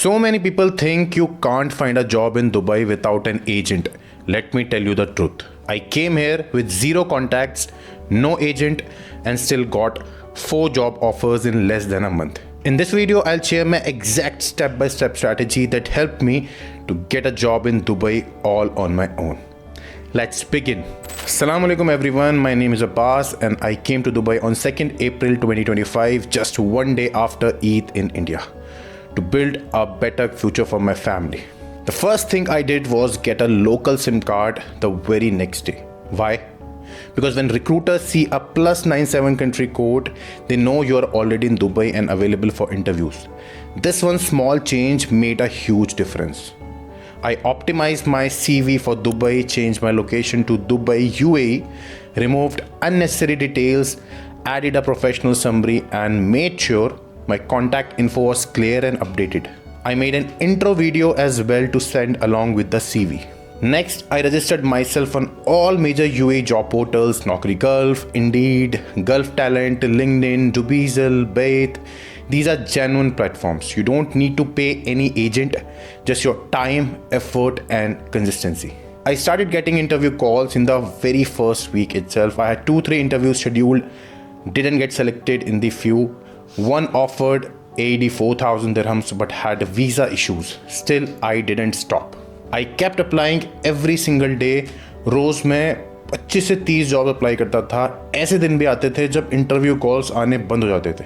So many people think you can't find a job in Dubai without an agent. Let me tell you the truth. I came here with zero contacts, no agent, and still got 4 job offers in less than a month. In this video, I'll share my exact step-by-step strategy that helped me to get a job in Dubai all on my own. Let's begin. Assalamu alaikum everyone, my name is Abbas and I came to Dubai on 2nd April 2025, just one day after Eid in India, to build a better future for my family. The first thing I did was get a local SIM card the very next day. Why? Because when recruiters see a +97 country code, they know you are already in Dubai and available for interviews. This one small change made a huge difference. I optimized my CV for Dubai, changed my location to Dubai, UAE, removed unnecessary details, added a professional summary, and made sure my contact info was clear and updated. I made an intro video as well to send along with the CV. Next, I registered myself on all major UAE job portals: Naukri Gulf, Indeed, Gulf Talent, LinkedIn, Dubizzle, Bayt. These are genuine platforms. You don't need to pay any agent, just your time, effort, and consistency. I started getting interview calls in the very first week itself. I had 2-3 interviews scheduled, didn't get selected in the few. One offered AED 4,000 dirhams but had visa issues. Still, I didn't stop. I kept applying every single day. रोज मैं 25 से 30 job apply करता था. ऐसे दिन भी आते थे जब इंटरव्यू कॉल्स आने बंद हो जाते थे.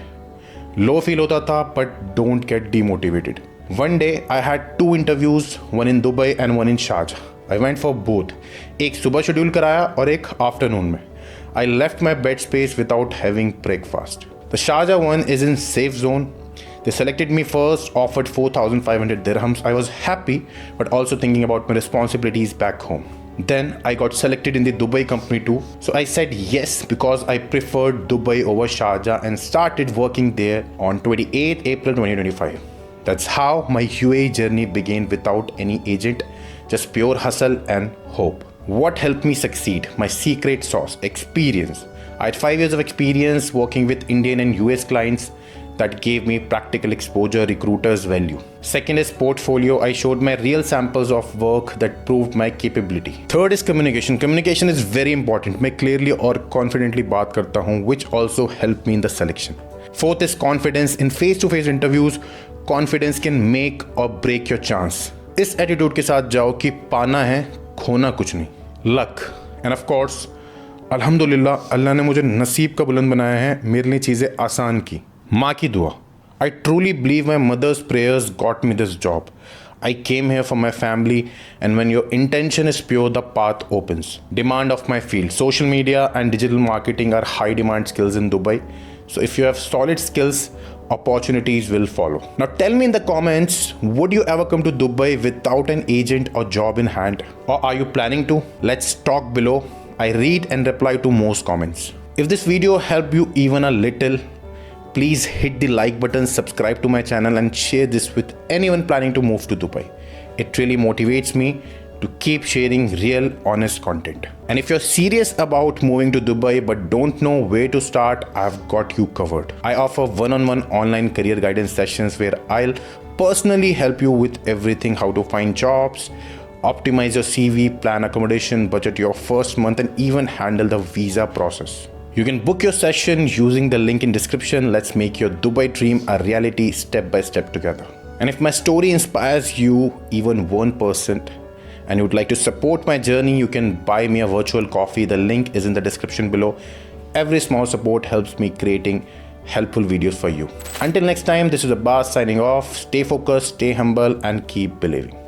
लो फील होता था, but don't get demotivated. One day I had 2 interviews, one in Dubai and one in Sharjah. I went for both. एक सुबह शेड्यूल कराया और एक आफ्टरनून में. I left my bed space without having breakfast. The Sharjah one is in safe zone. They selected me first, offered 4,500 dirhams. I was happy, but also thinking about my responsibilities back home. Then I got selected in the Dubai company too. So I said yes because I preferred Dubai over Sharjah and started working there on 28th April 2025. That's how my UAE journey began without any agent, just pure hustle and hope. What helped me succeed? My secret sauce: experience. I had 5 years of experience working with Indian and US clients. That gave me practical exposure recruiters value. Second is portfolio. I showed my real samples of work that proved my capability. Third is communication. Communication is very important. मैं clearly और confidently बात करता हूँ, which also helped me in the selection. Fourth is confidence. In face-to-face interviews, confidence can make or break your chance. इस attitude के साथ जाओ कि पाना है, खोना कुछ नहीं. Luck. And of course, अल्हम्दुलिल्लाह, अल्लाह ने मुझे नसीब का बुलंद बनाया है, मेरे लिए चीज़ें आसान की. माँ की दुआ. I truly believe my mother's prayers got me this job. I came here for my family, and when your intention is pure, the path opens. Demand of my field: social media and digital marketing are high demand skills in Dubai. So if you have solid skills, opportunities will follow. Now tell me in the comments, would you ever come to Dubai without an agent or job in hand? Or are you planning to? Let's talk below. I read and reply to most comments. If this video helped you even a little, please hit the like button, subscribe to my channel, and share this with anyone planning to move to Dubai. It really motivates me to keep sharing real, honest content. And if you're serious about moving to Dubai but don't know where to start, I've got you covered. I offer one-on-one online career guidance sessions where I'll personally help you with everything: how to find jobs, optimize your CV, plan accommodation, budget your first month, and even handle the visa process. You can book your session using the link in description. Let's make your Dubai dream a reality step by step together. And if my story inspires you, even 1%, and you would like to support my journey, you can buy me a virtual coffee. The link is in the description below. Every small support helps me creating helpful videos for you. Until next time, this is Abbas signing off. Stay focused, stay humble, and keep believing.